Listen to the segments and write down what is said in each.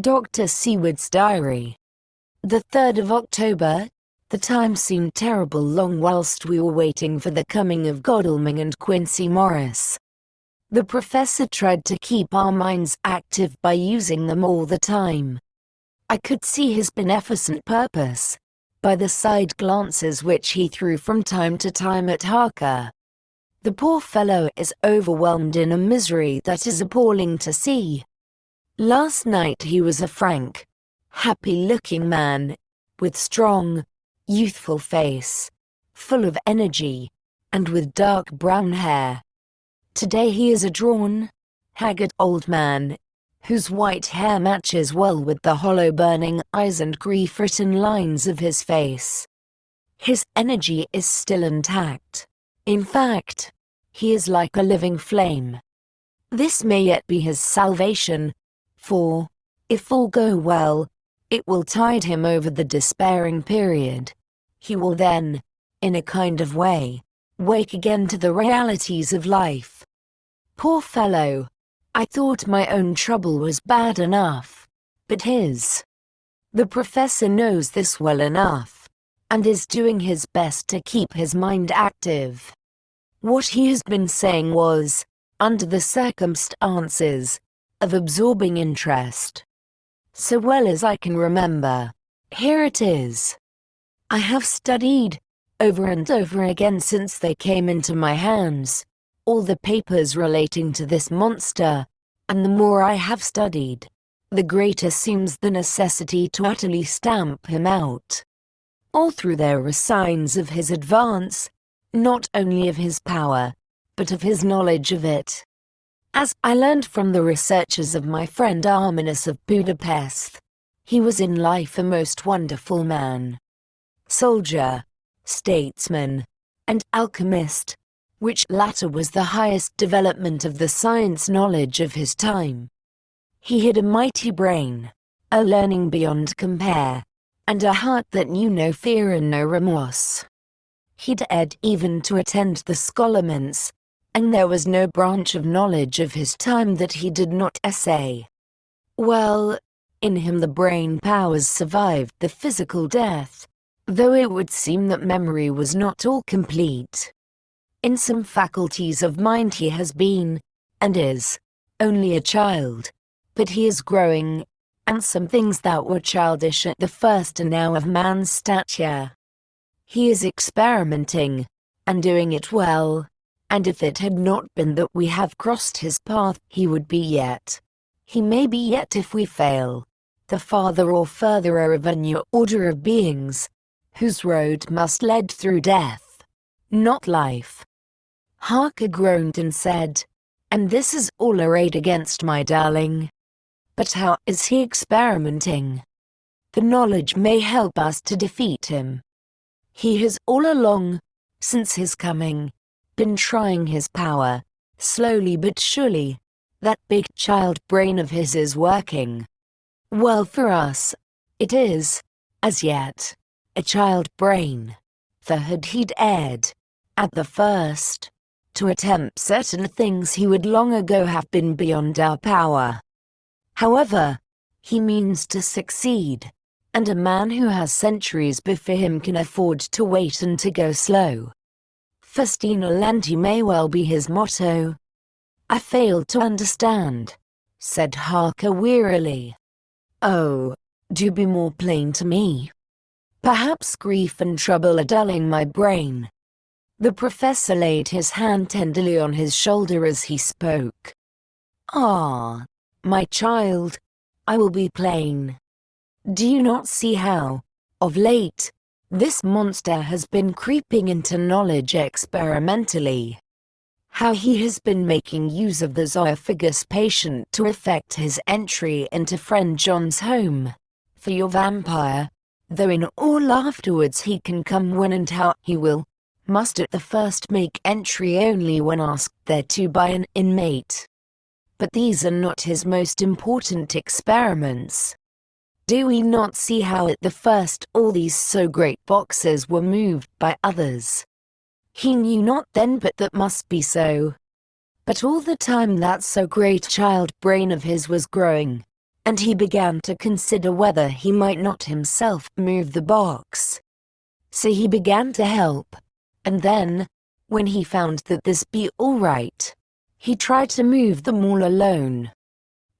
Dr. Seward's diary. The 3rd of October. The time seemed terrible long whilst we were waiting for the coming of Godalming and Quincy Morris. The professor tried to keep our minds active by using them all the time. I could see his beneficent purpose by the side glances which he threw from time to time at Harker. The poor fellow is overwhelmed in a misery that is appalling to see. Last night he was a frank, happy-looking man, with strong, youthful face, full of energy, and with dark brown hair. Today he is a drawn, haggard old man, whose white hair matches well with the hollow burning eyes and grief-written lines of his face. His energy is still intact. In fact, he is like a living flame. This may yet be his salvation, for, if all go well, it will tide him over the despairing period. He will then, in a kind of way, wake again to the realities of life. Poor fellow, I thought my own trouble was bad enough, but his. The professor knows this well enough, and is doing his best to keep his mind active. What he has been saying was, under the circumstances, of absorbing interest. So well as I can remember, here it is. I have studied, over and over again since they came into my hands, all the papers relating to this monster, and the more I have studied, the greater seems the necessity to utterly stamp him out. All through there are signs of his advance, not only of his power, but of his knowledge of it. As I learned from the researches of my friend Arminus of Budapest, he was in life a most wonderful man. Soldier, statesman, and alchemist, which latter was the highest development of the science knowledge of his time. He had a mighty brain, a learning beyond compare, and a heart that knew no fear and no remorse. He dared even to attend the scholarments, and there was no branch of knowledge of his time that he did not essay. Well, in him the brain powers survived the physical death, though it would seem that memory was not all complete. In some faculties of mind he has been, and is, only a child, but he is growing, and some things that were childish at the first are now of man's stature. He is experimenting, and doing it well, and if it had not been that we have crossed his path, he would be yet. He may be yet if we fail, the father or furtherer of a new order of beings, whose road must lead through death, not life. Harker groaned and said, "And this is all arrayed against my darling. But how is he experimenting? The knowledge may help us to defeat him. He has all along, since his coming, been trying his power, slowly but surely. That big child brain of his is working. Well, for us, it is, as yet, a child brain. For had he dared, at the first, to attempt certain things he would long ago have been beyond our power. However, he means to succeed, and a man who has centuries before him can afford to wait and to go slow. Festina lenti may well be his motto." "I fail to understand," said Harker wearily. "Oh, do be more plain to me. Perhaps grief and trouble are dulling my brain." The professor laid his hand tenderly on his shoulder as he spoke. "Ah, my child, I will be plain. Do you not see how, of late, this monster has been creeping into knowledge experimentally? How he has been making use of the zoophagus patient to effect his entry into friend John's home, for your vampire, though in all afterwards he can come when and how he will, must at the first make entry only when asked thereto by an inmate. But these are not his most important experiments. Do we not see how at the first all these so great boxes were moved by others? He knew not then but that must be so. But all the time that so great child brain of his was growing, and he began to consider whether he might not himself move the box. So he began to help, and then, when he found that this be all right, he tried to move them all alone.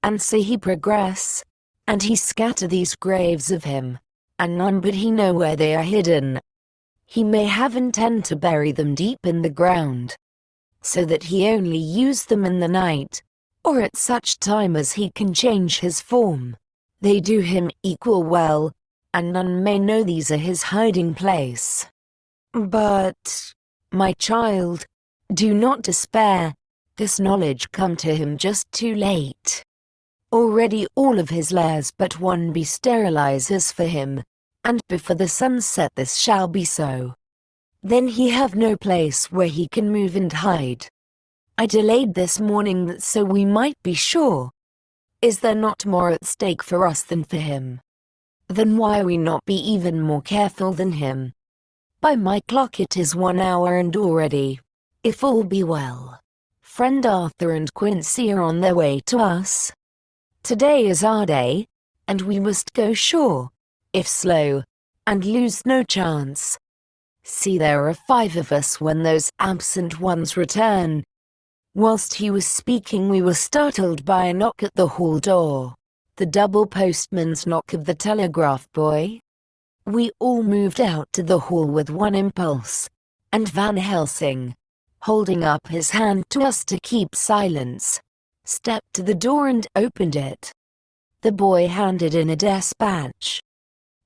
And so he progress, and he scatter these graves of him, and none but he know where they are hidden. He may have intend to bury them deep in the ground, so that he only use them in the night, or at such time as he can change his form. They do him equal well, and none may know these are his hiding place. But, my child, do not despair, this knowledge come to him just too late. Already all of his lairs but one be sterilizes for him, and before the sunset this shall be so. Then he have no place where he can move and hide. I delayed this morning that so we might be sure. Is there not more at stake for us than for him? Then why we not be even more careful than him? By my clock it is 1 hour and already, if all be well, friend Arthur and Quincy are on their way to us. Today is our day, and we must go sure, if slow, and lose no chance. See, there are 5 of us when those absent ones return. Whilst he was speaking we were startled by a knock at the hall door, the double postman's knock of the telegraph boy. We all moved out to the hall with one impulse, and Van Helsing, holding up his hand to us to keep silence, stepped to the door and opened it. The boy handed in a despatch.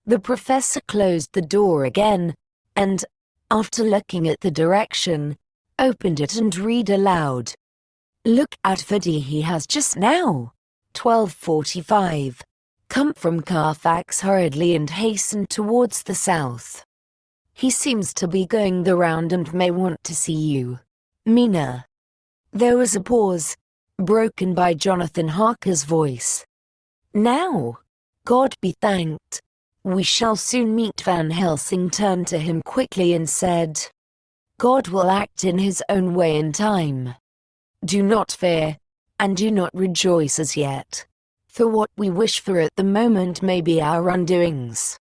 The professor closed the door again, and, after looking at the direction, opened it and read aloud. Look at Viddy, he has just now, 12:45, come from Carfax hurriedly and hastened towards the south. He seems to be going the round and may want to see you, Mina. There was a pause, broken by Jonathan Harker's voice. Now, God be thanked, we shall soon meet. Van Helsing turned to him quickly and said, God will act in his own way in time. Do not fear, and do not rejoice as yet, for what we wish for at the moment may be our undoings.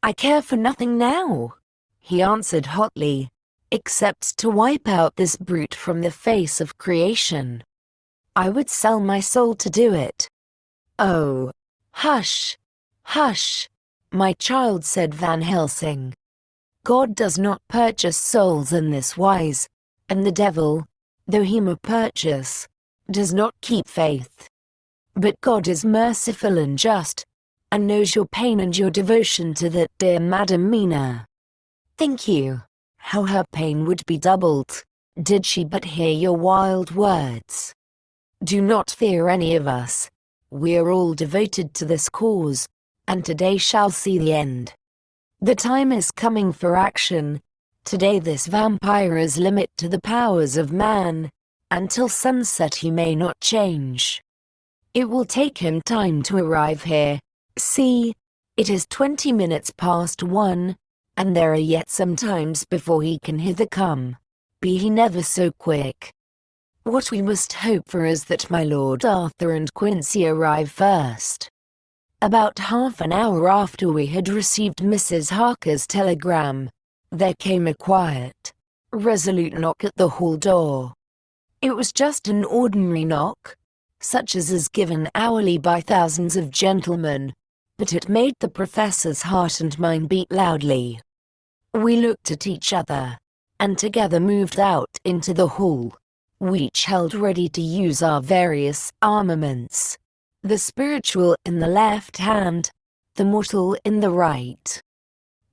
I care for nothing now, he answered hotly, except to wipe out this brute from the face of creation. I would sell my soul to do it. Oh, hush, hush, my child, said Van Helsing. God does not purchase souls in this wise, and the devil, though he may purchase, does not keep faith. But God is merciful and just, and knows your pain and your devotion to that dear Madam Mina. Think you, how her pain would be doubled, did she but hear your wild words. Do not fear any of us, we are all devoted to this cause, and today shall see the end. The time is coming for action. Today this vampire is limit to the powers of man. Until sunset he may not change. It will take him time to arrive here. See, it is 20 minutes past 1, and there are yet some times before he can hither come, be he never so quick. What we must hope for is that my Lord Arthur and Quincy arrive first. About half an hour after we had received Mrs. Harker's telegram, there came a quiet, resolute knock at the hall door. It was just an ordinary knock, such as is given hourly by thousands of gentlemen, but it made the professor's heart and mine beat loudly. We looked at each other, and together moved out into the hall. We each held ready to use our various armaments, the spiritual in the left hand, the mortal in the right.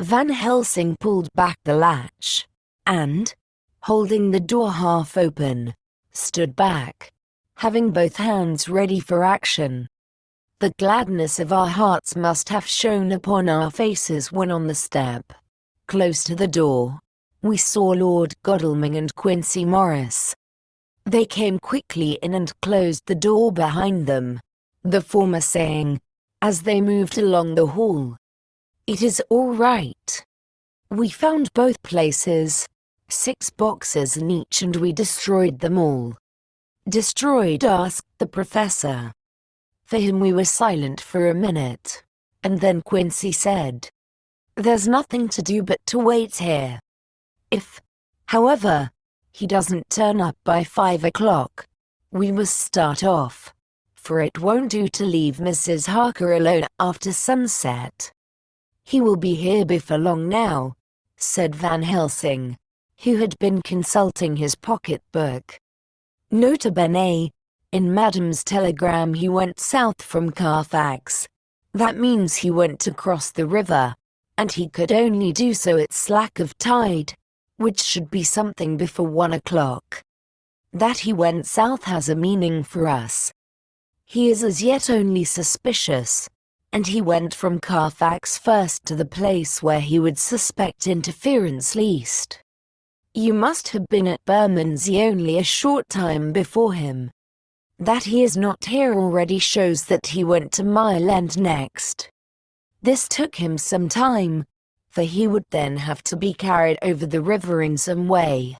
Van Helsing pulled back the latch, and, holding the door half open, stood back, having both hands ready for action. The gladness of our hearts must have shone upon our faces when on the step, close to the door, we saw Lord Godalming and Quincy Morris. They came quickly in and closed the door behind them, the former saying, as they moved along the hall, "It is all right." We found both places, 6 boxes in each, and we destroyed them all. Destroyed? Asked the professor. For him we were silent for a minute, and then Quincy said, "There's nothing to do but to wait here. If, however, he doesn't turn up by 5 o'clock, we must start off, for it won't do to leave Mrs. Harker alone after sunset." "He will be here before long now," said Van Helsing, who had been consulting his pocketbook. Nota bene, in Madam's telegram he went south from Carfax. That means he went across the river, and he could only do so at slack of tide, which should be something before 1 o'clock. That he went south has a meaning for us. He is as yet only suspicious, and he went from Carfax first to the place where he would suspect interference least. You must have been at Bermondsey only a short time before him. That he is not here already shows that he went to Mile End next. This took him some time, for he would then have to be carried over the river in some way.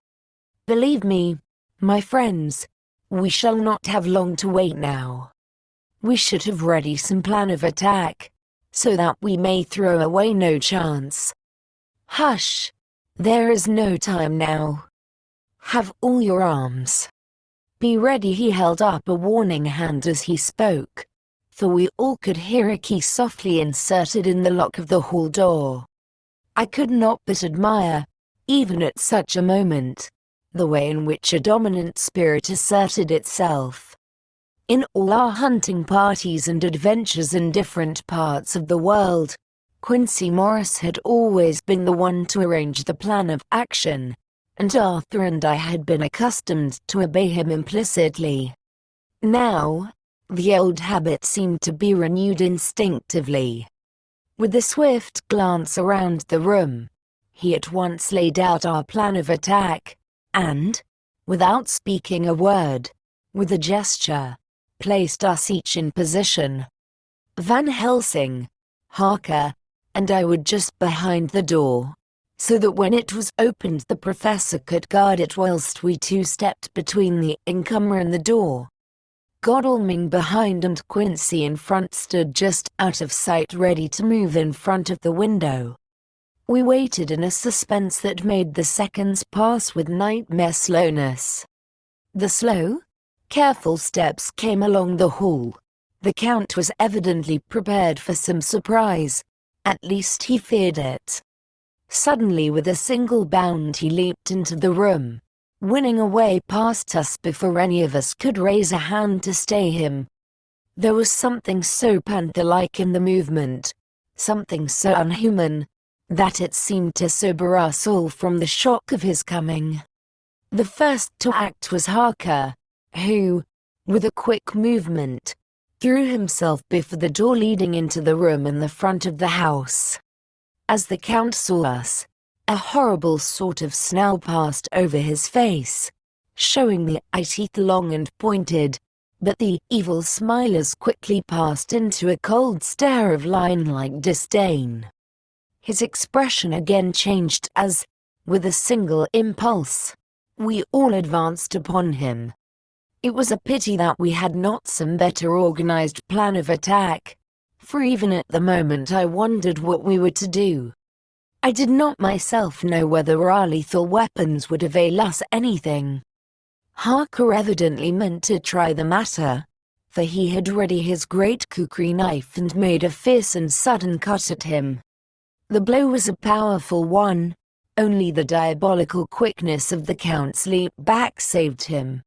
Believe me, my friends, we shall not have long to wait now. We should have ready some plan of attack, so that we may throw away no chance. Hush! There is no time now. Have all your arms. Be ready. He held up a warning hand as he spoke, for we all could hear a key softly inserted in the lock of the hall door. I could not but admire, even at such a moment, the way in which a dominant spirit asserted itself. In all our hunting parties and adventures in different parts of the world, Quincy Morris had always been the one to arrange the plan of action, and Arthur and I had been accustomed to obey him implicitly. Now, the old habit seemed to be renewed instinctively. With a swift glance around the room, he at once laid out our plan of attack, and, without speaking a word, with a gesture, placed us each in position. Van Helsing, Harker, and I were just behind the door, so that when it was opened the professor could guard it whilst we two stepped between the incomer and the door. Godalming behind and Quincy in front stood just out of sight, ready to move in front of the window. We waited in a suspense that made the seconds pass with nightmare slowness. The slow, careful steps came along the hall. The Count was evidently prepared for some surprise. At least he feared it. Suddenly, with a single bound, he leaped into the room, winning a way past us before any of us could raise a hand to stay him. There was something so panther-like in the movement, something so unhuman, that it seemed to sober us all from the shock of his coming. The first to act was Harker, who, with a quick movement, threw himself before the door leading into the room in the front of the house. As the Count saw us, a horrible sort of snarl passed over his face, showing the eye-teeth long and pointed, but the evil smile as quickly passed into a cold stare of lion-like disdain. His expression again changed as, with a single impulse, we all advanced upon him. It was a pity that we had not some better organized plan of attack, for even at the moment I wondered what we were to do. I did not myself know whether our lethal weapons would avail us anything. Harker evidently meant to try the matter, for he had ready his great kukri knife and made a fierce and sudden cut at him. The blow was a powerful one, only the diabolical quickness of the Count's leap back saved him.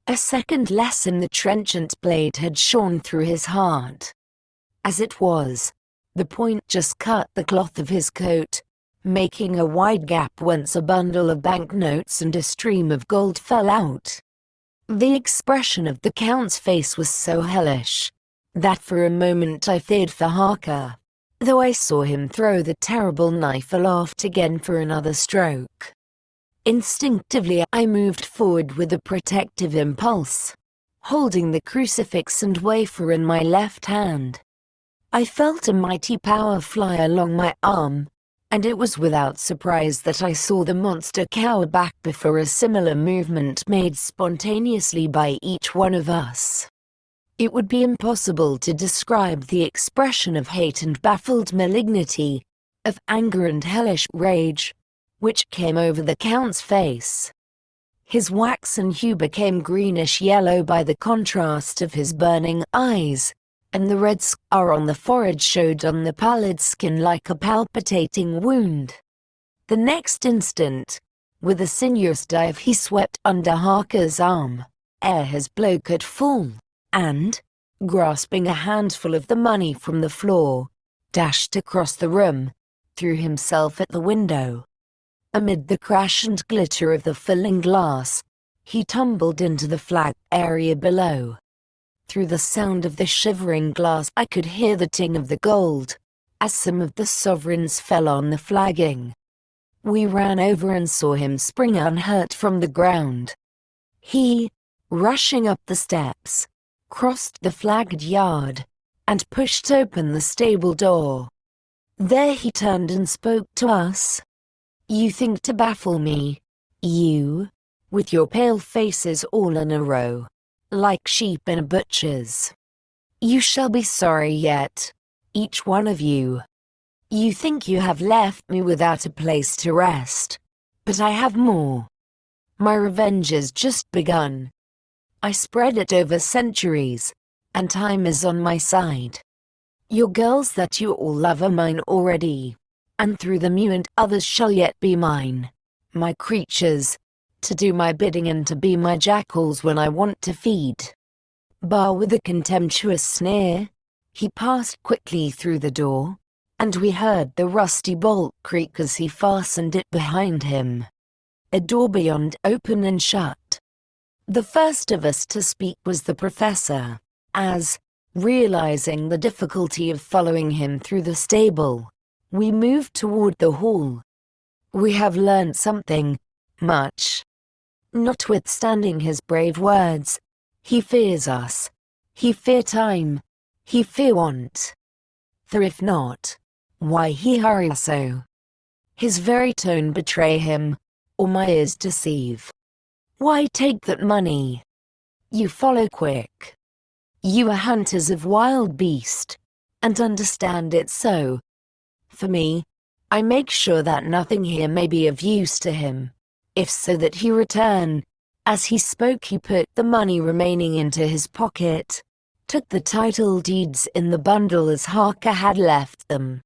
A second lesson, the trenchant blade had shone through his heart. As it was, the point just cut the cloth of his coat, making a wide gap whence a bundle of banknotes and a stream of gold fell out. The expression of the Count's face was so hellish, that for a moment I feared for Harker, though I saw him throw the terrible knife aloft again for another stroke. Instinctively I moved forward with a protective impulse, holding the crucifix and wafer in my left hand. I felt a mighty power fly along my arm, and it was without surprise that I saw the monster cower back before a similar movement made spontaneously by each one of us. It would be impossible to describe the expression of hate and baffled malignity, of anger and hellish rage, which came over the Count's face. His waxen hue became greenish-yellow by the contrast of his burning eyes, and the red scar on the forehead showed on the pallid skin like a palpitating wound. The next instant, with a sinuous dive he swept under Harker's arm, ere his blow could fall, and, grasping a handful of the money from the floor, dashed across the room, threw himself at the window. Amid the crash and glitter of the falling glass, he tumbled into the flag area below. Through the sound of the shivering glass I could hear the ting of the gold, as some of the sovereigns fell on the flagging. We ran over and saw him spring unhurt from the ground. He, rushing up the steps, crossed the flagged yard, and pushed open the stable door. There he turned and spoke to us. "You think to baffle me, you, with your pale faces all in a row, like sheep in a butcher's. You shall be sorry yet, each one of you. You think you have left me without a place to rest, but I have more. My revenge is just begun. I spread it over centuries, and time is on my side. Your girls that you all love are mine already, and through them you and others shall yet be mine, my creatures, to do my bidding and to be my jackals when I want to feed." Bar with a contemptuous sneer, he passed quickly through the door, and we heard the rusty bolt creak as he fastened it behind him. A door beyond open and shut. The first of us to speak was the professor, as, realizing the difficulty of following him through the stable, we moved toward the hall. "We have learned something, much." Notwithstanding his brave words, he fears us. He fear time. He fear want. For if not, why he hurry so? His very tone betray him, or my ears deceive. Why take that money? You follow quick. You are hunters of wild beast, and understand it so. For me, I make sure that nothing here may be of use to him, if so that he return." As he spoke he put the money remaining into his pocket, took the title deeds in the bundle as Harker had left them,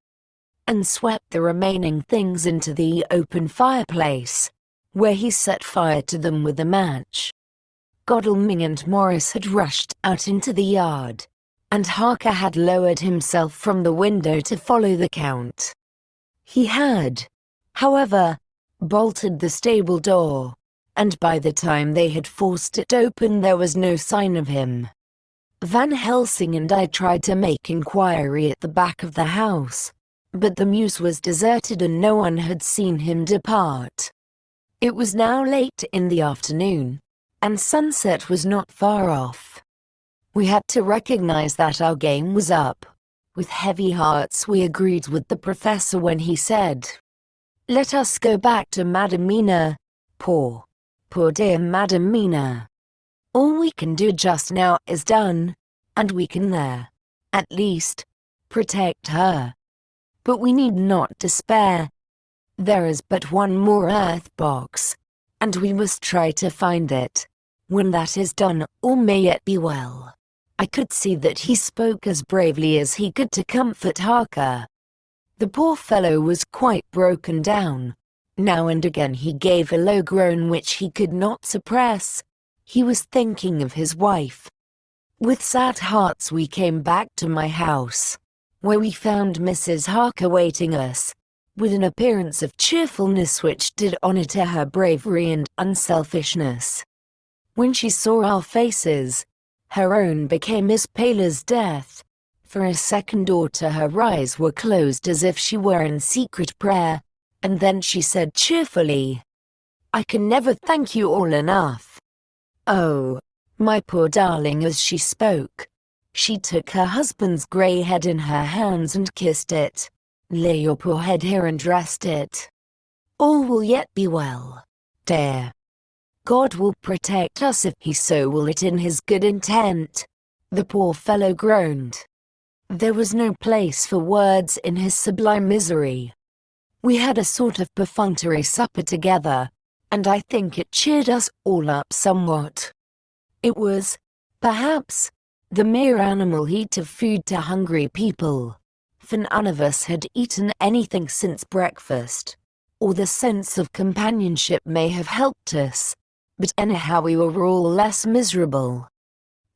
and swept the remaining things into the open fireplace, where he set fire to them with a match. Godalming and Morris had rushed out into the yard, and Harker had lowered himself from the window to follow the Count. He had, however, bolted the stable door, and by the time they had forced it open there was no sign of him. Van Helsing and I tried to make inquiry at the back of the house, but the mews was deserted and no one had seen him depart. It was now late in the afternoon, and sunset was not far off. We had to recognize that our game was up. With heavy hearts we agreed with the professor when he said, "Let us go back to Madam Mina. Poor dear Madam Mina. All we can do just now is done, and we can at least, protect her. But we need not despair. There is but one more earth box, and we must try to find it. When that is done, all may yet be well." I could see that he spoke as bravely as he could to comfort Harker. The poor fellow was quite broken down. Now and again he gave a low groan which he could not suppress. He was thinking of his wife. With sad hearts we came back to my house, where we found Mrs. Harker waiting us, with an appearance of cheerfulness which did honor to her bravery and unselfishness. When she saw our faces, her own became as pale as death. For a second or two her eyes were closed as if she were in secret prayer, and then she said cheerfully, "I can never thank you all enough." Oh, my poor darling. As she spoke, she took her husband's grey head in her hands and kissed it. "Lay your poor head here and rest it. All will yet be well, dear. God will protect us if he so will it in his good intent. The poor fellow groaned. There was no place for words in his sublime misery. We had a sort of perfunctory supper together, and I think it cheered us all up somewhat. It was, perhaps, the mere animal heat of food to hungry people, for none of us had eaten anything since breakfast, or the sense of companionship may have helped us, but anyhow we were all less miserable,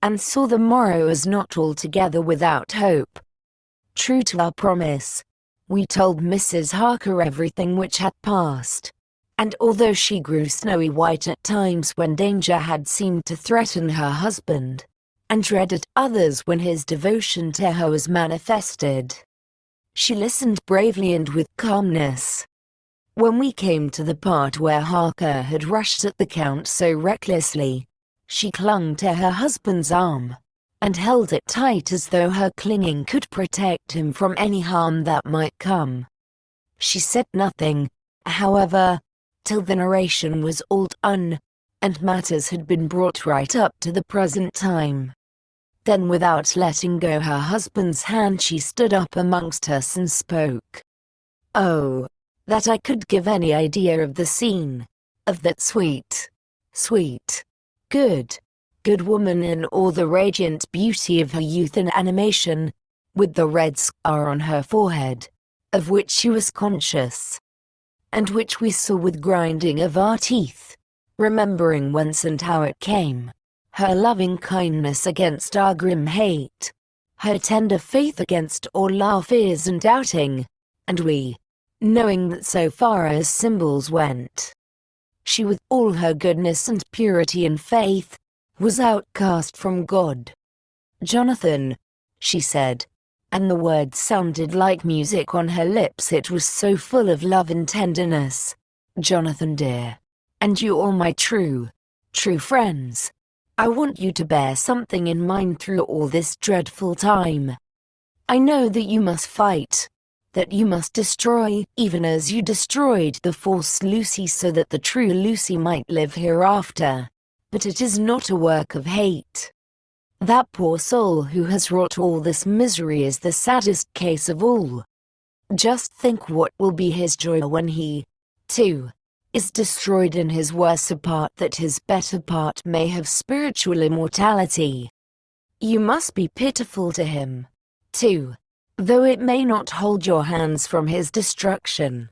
and saw the morrow as not altogether without hope. True to our promise, we told Mrs. Harker everything which had passed, and although she grew snowy white at times when danger had seemed to threaten her husband, and dreaded others when his devotion to her was manifested, she listened bravely and with calmness. When we came to the part where Harker had rushed at the Count so recklessly, she clung to her husband's arm, and held it tight as though her clinging could protect him from any harm that might come. She said nothing, however, till the narration was all done, and matters had been brought right up to the present time. Then without letting go her husband's hand she stood up amongst us and spoke. Oh, that I could give any idea of the scene, of that sweet, good woman in all the radiant beauty of her youth and animation, with the red scar on her forehead, of which she was conscious, and which we saw with grinding of our teeth, remembering whence and how it came, her loving kindness against our grim hate, her tender faith against all our fears and doubting, and we, knowing that so far as symbols went, she with all her goodness and purity and faith, was outcast from God. Jonathan, she said, and the words sounded like music on her lips, it was so full of love and tenderness. Jonathan dear, and you all my true friends, I want you to bear something in mind through all this dreadful time. I know that you must fight, that you must destroy, even as you destroyed the false Lucy so that the true Lucy might live hereafter, but it is not a work of hate. That poor soul who has wrought all this misery is the saddest case of all. Just think what will be his joy when he, too, is destroyed in his worser part, that his better part may have spiritual immortality. You must be pitiful to him, too, though it may not hold your hands from his destruction.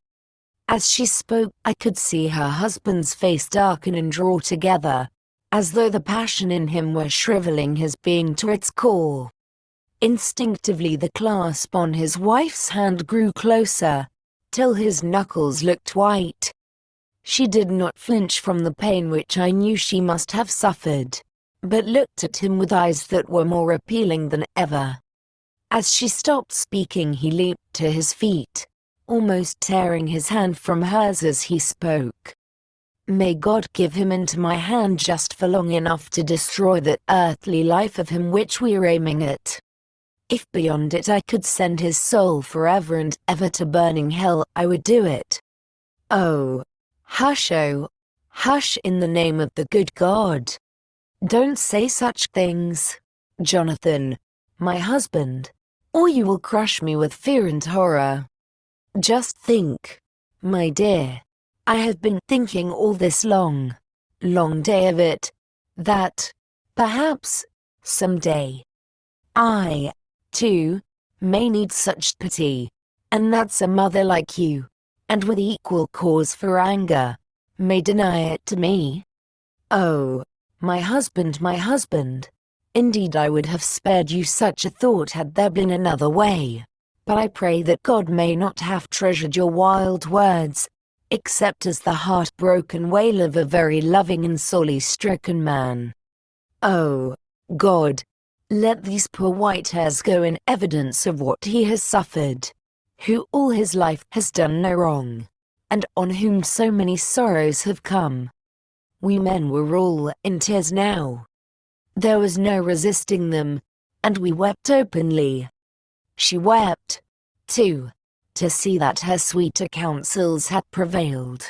As she spoke, I could see her husband's face darken and draw together, as though the passion in him were shriveling his being to its core. Instinctively the clasp on his wife's hand grew closer, till his knuckles looked white. She did not flinch from the pain which I knew she must have suffered, but looked at him with eyes that were more appealing than ever. As she stopped speaking he leaped to his feet, almost tearing his hand from hers as he spoke. May God give him into my hand just for long enough to destroy that earthly life of him which we are aiming at. If beyond it I could send his soul forever and ever to burning hell, I would do it. Oh, hush in the name of the good God. Don't say such things, Jonathan, my husband, or you will crush me with fear and horror. Just think, my dear, I have been thinking all this long day of it, that, perhaps, some day, I, too, may need such pity, and that some mother like you, and with equal cause for anger, may deny it to me. Oh, my husband, indeed I would have spared you such a thought had there been another way, but I pray that God may not have treasured your wild words, except as the heart-broken wail of a very loving and sorely stricken man. Oh, God, let these poor white hairs go in evidence of what he has suffered, who all his life has done no wrong, and on whom so many sorrows have come. We men were all in tears now. There was no resisting them, and we wept openly. She wept, too, to see that her sweeter counsels had prevailed.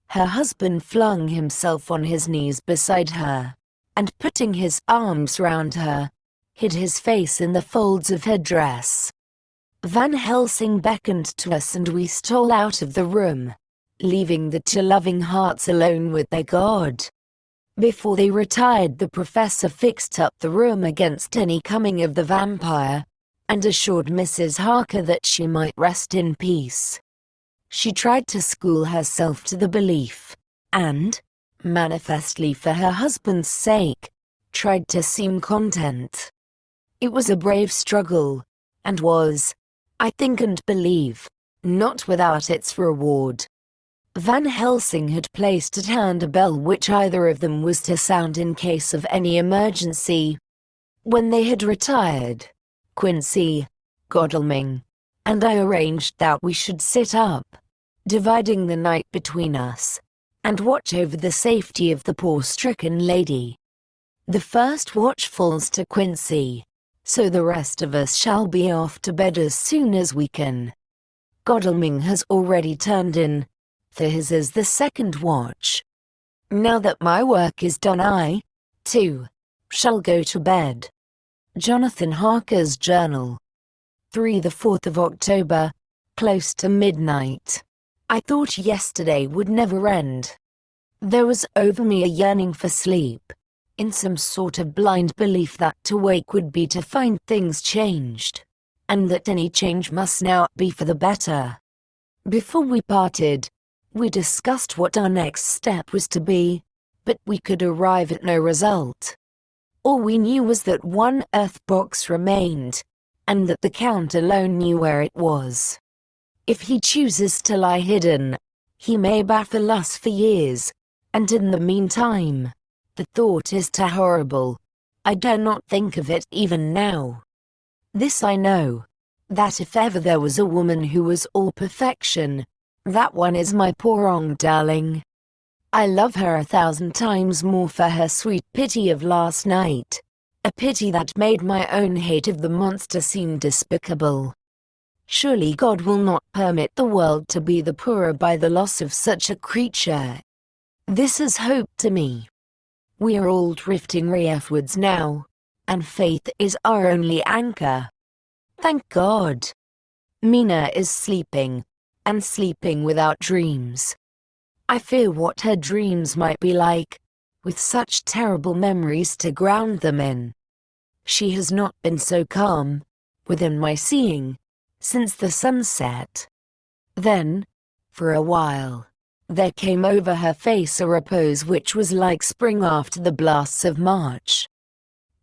Her husband flung himself on his knees beside her, and putting his arms round her, hid his face in the folds of her dress. Van Helsing beckoned to us and we stole out of the room, leaving the two loving hearts alone with their God. Before they retired, the professor fixed up the room against any coming of the vampire, and assured Mrs. Harker that she might rest in peace. She tried to school herself to the belief, and, manifestly for her husband's sake, tried to seem content. It was a brave struggle, and was, I think and believe, not without its reward. Van Helsing had placed at hand a bell which either of them was to sound in case of any emergency. When they had retired, Quincy, Godalming, and I arranged that we should sit up, dividing the night between us, and watch over the safety of the poor stricken lady. The first watch falls to Quincy, so the rest of us shall be off to bed as soon as we can. Godalming has already turned in, for his is the second watch. Now that my work is done, I, too, shall go to bed. Jonathan Harker's Journal. 3 the 4th of October, close to midnight. I thought yesterday would never end. There was over me a yearning for sleep, in some sort of blind belief that to wake would be to find things changed, and that any change must now be for the better. Before we parted, we discussed what our next step was to be, but we could arrive at no result. All we knew was that one earth box remained, and that the Count alone knew where it was. If he chooses to lie hidden, he may baffle us for years, and in the meantime, the thought is too horrible. I dare not think of it even now. This I know, that if ever there was a woman who was all perfection, that one is my poor own darling. I love her 1,000 times more for her sweet pity of last night, a pity that made my own hate of the monster seem despicable. Surely God will not permit the world to be the poorer by the loss of such a creature. This is hope to me. We are all drifting rearwards now, and faith is our only anchor. Thank God. Mina is sleeping, and sleeping without dreams. I fear what her dreams might be like, with such terrible memories to ground them in. She has not been so calm, within my seeing, since the sunset. Then, for a while, there came over her face a repose which was like spring after the blasts of March.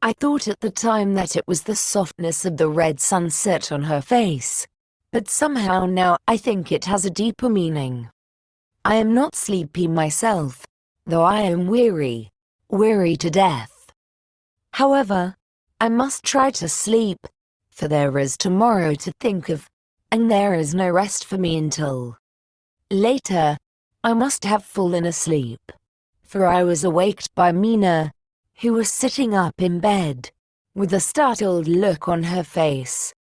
I thought at the time that it was the softness of the red sunset on her face, but somehow now I think it has a deeper meaning. I am not sleepy myself, though I am weary to death. However, I must try to sleep, for there is tomorrow to think of, and there is no rest for me until later. I must have fallen asleep, for I was awaked by Mina, who was sitting up in bed, with a startled look on her face.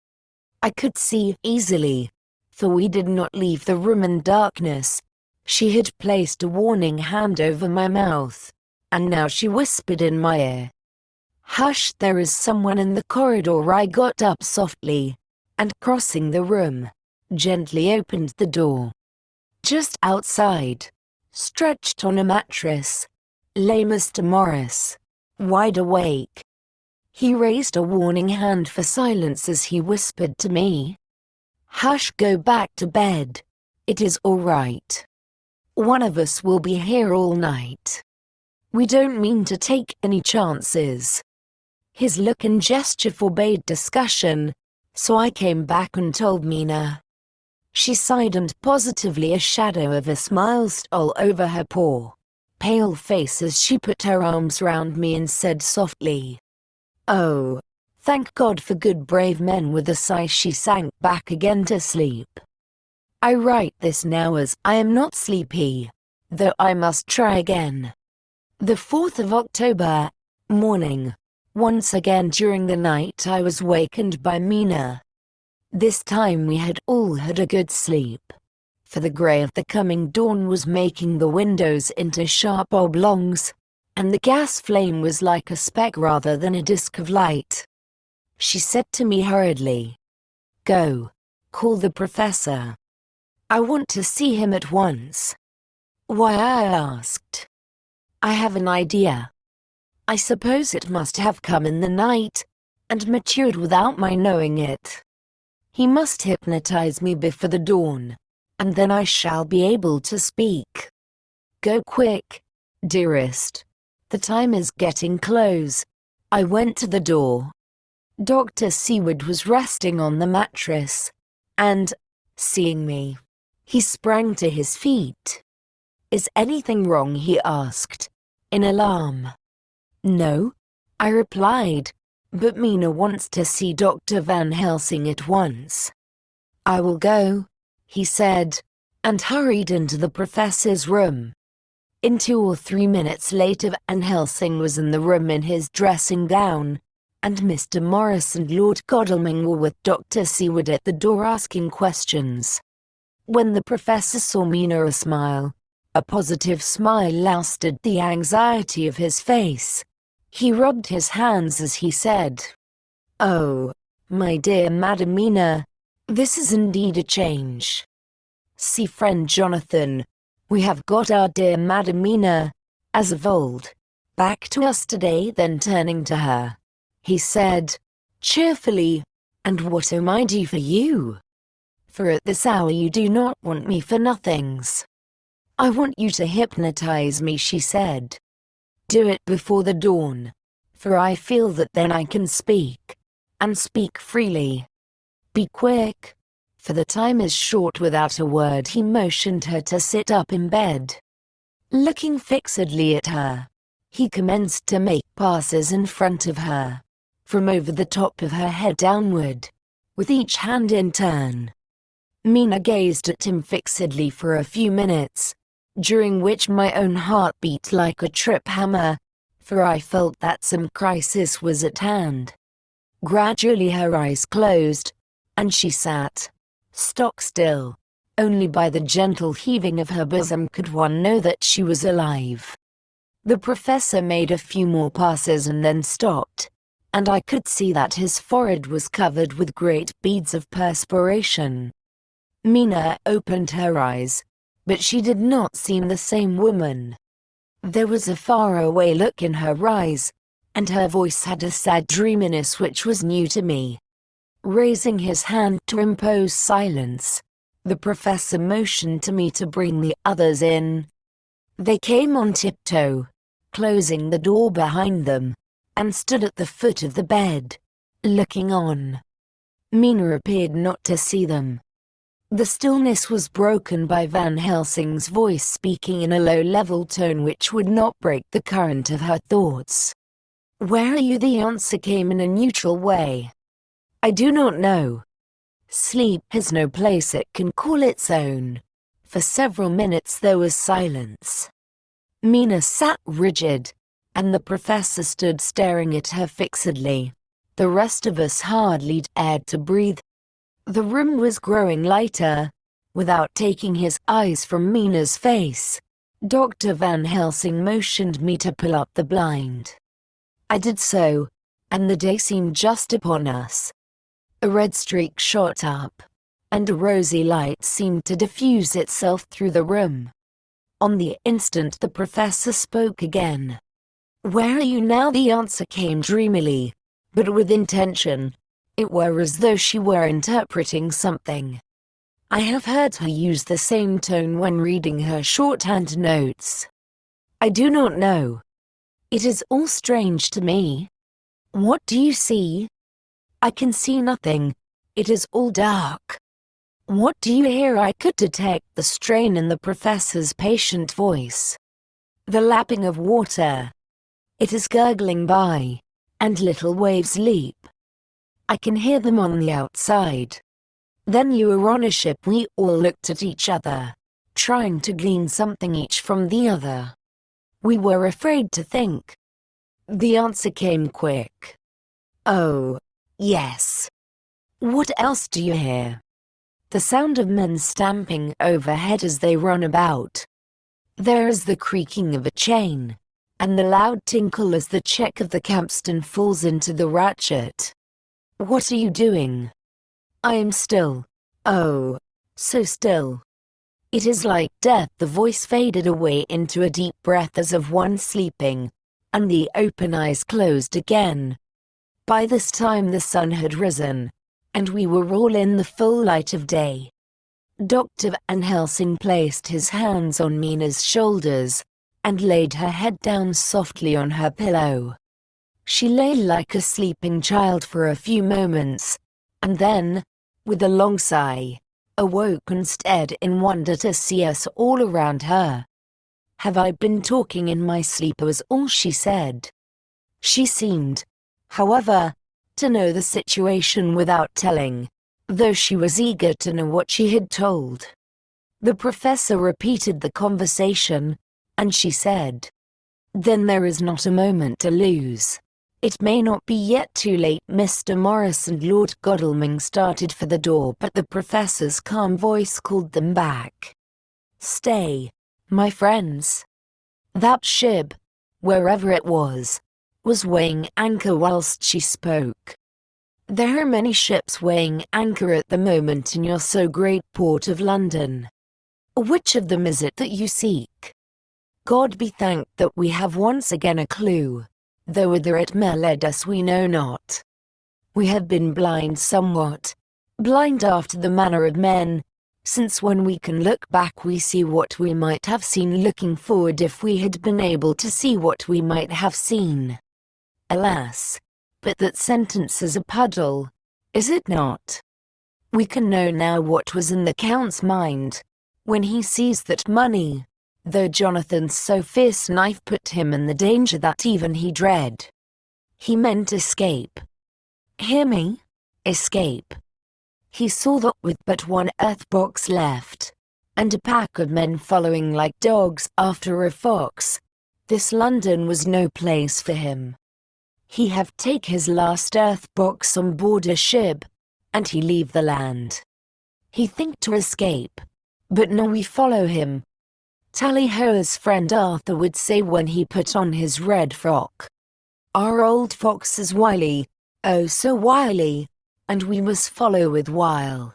I could see easily, for we did not leave the room in darkness. She had placed a warning hand over my mouth, and now she whispered in my ear, "Hush, there is someone in the corridor." I got up softly, and crossing the room, gently opened the door. Just outside, stretched on a mattress, lay Mr. Morris, wide awake. He raised a warning hand for silence as he whispered to me, "Hush, go back to bed. It is all right. One of us will be here all night. We don't mean to take any chances." His look and gesture forbade discussion, so I came back and told Mina. She sighed and positively a shadow of a smile stole over her poor, pale face as she put her arms round me and said softly, "Oh, thank God for good brave men." With a sigh she sank back again to sleep. I write this now as I am not sleepy, though I must try again. The 4th of October, morning. Once again during the night I was wakened by Mina. This time we had all had a good sleep, for the grey of the coming dawn was making the windows into sharp oblongs, and the gas flame was like a speck rather than a disk of light. she said to me hurriedly. Go. Call the professor. I want to see him at once. Why? I asked. I have an idea. I suppose it must have come in the night, and matured without my knowing it. He must hypnotize me before the dawn, and then I shall be able to speak. Go quick, dearest. The time is getting close. I went to the door. Dr. Seward was resting on the mattress, and, seeing me, he sprang to his feet. Is anything wrong? He asked, in alarm. No, I replied, but Mina wants to see Dr. Van Helsing at once. I will go, he said, and hurried into the professor's room. In 2 or 3 minutes later, Van Helsing was in the room in his dressing gown, and Mr. Morris and Lord Godalming were with Dr. Seward at the door asking questions. When the professor saw Mina, a smile, a positive smile, ousted the anxiety of his face. He rubbed his hands as he said, Oh, my dear Madam Mina, this is indeed a change. See, friend Jonathan, we have got our dear Madam Mina, as of old, back to us today. Then turning to her, he said, cheerfully, and what am I do for you? For at this hour you do not want me for nothings. I want you to hypnotize me, she said. Do it before the dawn, for I feel that then I can speak, and speak freely. Be quick, for the time is short. Without a word he motioned her to sit up in bed. Looking fixedly at her, he commenced to make passes in front of her, from over the top of her head downward, with each hand in turn. Mina gazed at him fixedly for a few minutes, during which my own heart beat like a trip hammer, for I felt that some crisis was at hand. Gradually her eyes closed, and she sat, stock still. Only by the gentle heaving of her bosom could one know that she was alive. The professor made a few more passes and then stopped, and I could see that his forehead was covered with great beads of perspiration. Mina opened her eyes, but she did not seem the same woman. There was a faraway look in her eyes, and her voice had a sad dreaminess which was new to me. Raising his hand to impose silence, the professor motioned to me to bring the others in. They came on tiptoe, closing the door behind them, and stood at the foot of the bed, looking on. Mina appeared not to see them. The stillness was broken by Van Helsing's voice speaking in a low level tone which would not break the current of her thoughts. Where are you? The answer came in a neutral way. I do not know. Sleep has no place it can call its own. For several minutes there was silence. Mina sat rigid, and the professor stood staring at her fixedly. The rest of us hardly dared to breathe. The room was growing lighter. Without taking his eyes from Mina's face, Dr. Van Helsing motioned me to pull up the blind. I did so, and the day seemed just upon us. A red streak shot up, and a rosy light seemed to diffuse itself through the room. On the instant the professor spoke again. Where are you now? The answer came dreamily, but with intention. It were as though she were interpreting something. I have heard her use the same tone when reading her shorthand notes. I do not know. It is all strange to me. What do you see? I can see nothing. It is all dark. What do you hear? I could detect the strain in the professor's patient voice. The lapping of water. It is gurgling by, and little waves leap. I can hear them on the outside. Then you were on a ship. We all looked at each other, trying to glean something each from the other. We were afraid to think. The answer came quick. Oh, yes. What else do you hear? The sound of men stamping overhead as they run about. There is the creaking of a chain, and the loud tinkle as the check of the capstan falls into the ratchet. What are you doing? I am still. Oh, so still. It is like death. The voice faded away into a deep breath as of one sleeping, and the open eyes closed again. By this time the sun had risen, and we were all in the full light of day. Dr. Van Helsing placed his hands on Mina's shoulders, and laid her head down softly on her pillow. She lay like a sleeping child for a few moments, and then, with a long sigh, awoke and stared in wonder to see us all around her. "Have I been talking in my sleep?" was all she said. She seemed, however, to know the situation without telling, though she was eager to know what she had told. The professor repeated the conversation, and she said, "Then there is not a moment to lose. It may not be yet too late." Mr. Morris and Lord Godalming started for the door, but the professor's calm voice called them back. "Stay, my friends. That ship, wherever it was weighing anchor." Whilst she spoke, "There are many ships weighing anchor at the moment in your so great port of London. Which of them is it that you seek? God be thanked that we have once again a clue, though whither it may lead us we know not. We have been blind somewhat, blind after the manner of men, since when we can look back we see what we might have seen looking forward if we had been able to see what we might have seen. Alas, but that sentence is a puddle, is it not? We can know now what was in the Count's mind, when he sees that money, though Jonathan's so fierce knife put him in the danger that even he dread. He meant escape. Hear me? Escape. He saw that with but one earth box left, and a pack of men following like dogs after a fox, this London was no place for him. He have take his last earth box on board a ship, and he leave the land. He think to escape, but no we follow him. Tally-ho, as friend Arthur would say when he put on his red frock. Our old fox is wily, oh so wily, and we must follow with wile.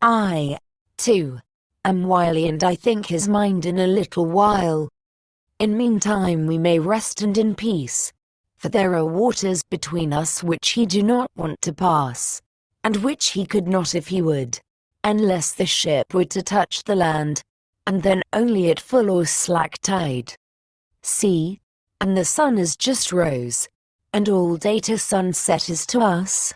I, too, am wily, and I think his mind in a little while. In meantime we may rest and in peace, for there are waters between us which he do not want to pass, and which he could not if he would, unless the ship were to touch the land, and then only at full or slack tide. See, and the sun is just rose, and all day to sunset is to us.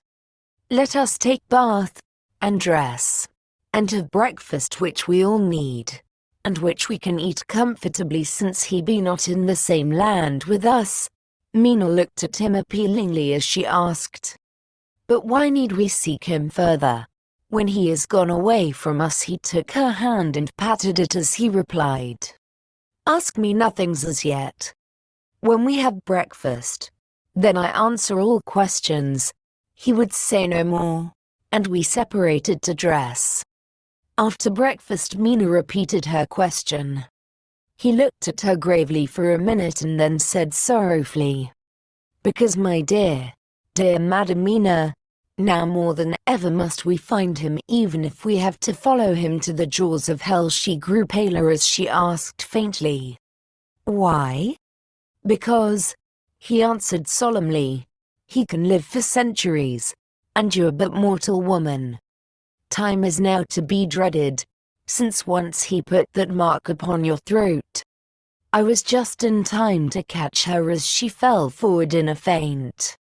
Let us take bath, and dress, and have breakfast which we all need, and which we can eat comfortably since he be not in the same land with us." Mina looked at him appealingly as she asked, "But why need we seek him further? When he is gone away from us." He took her hand and patted it as he replied, "Ask me nothings as yet. When we have breakfast, then I answer all questions." He would say no more, and we separated to dress. After breakfast Mina repeated her question. He looked at her gravely for a minute and then said sorrowfully, "Because my dear, dear Madam Mina, now more than ever must we find him, even if we have to follow him to the jaws of hell." She grew paler as she asked faintly, "Why?" "Because," he answered solemnly, "he can live for centuries, and you're but mortal woman. Time is now to be dreaded, since once he put that mark upon your throat." I was just in time to catch her as she fell forward in a faint.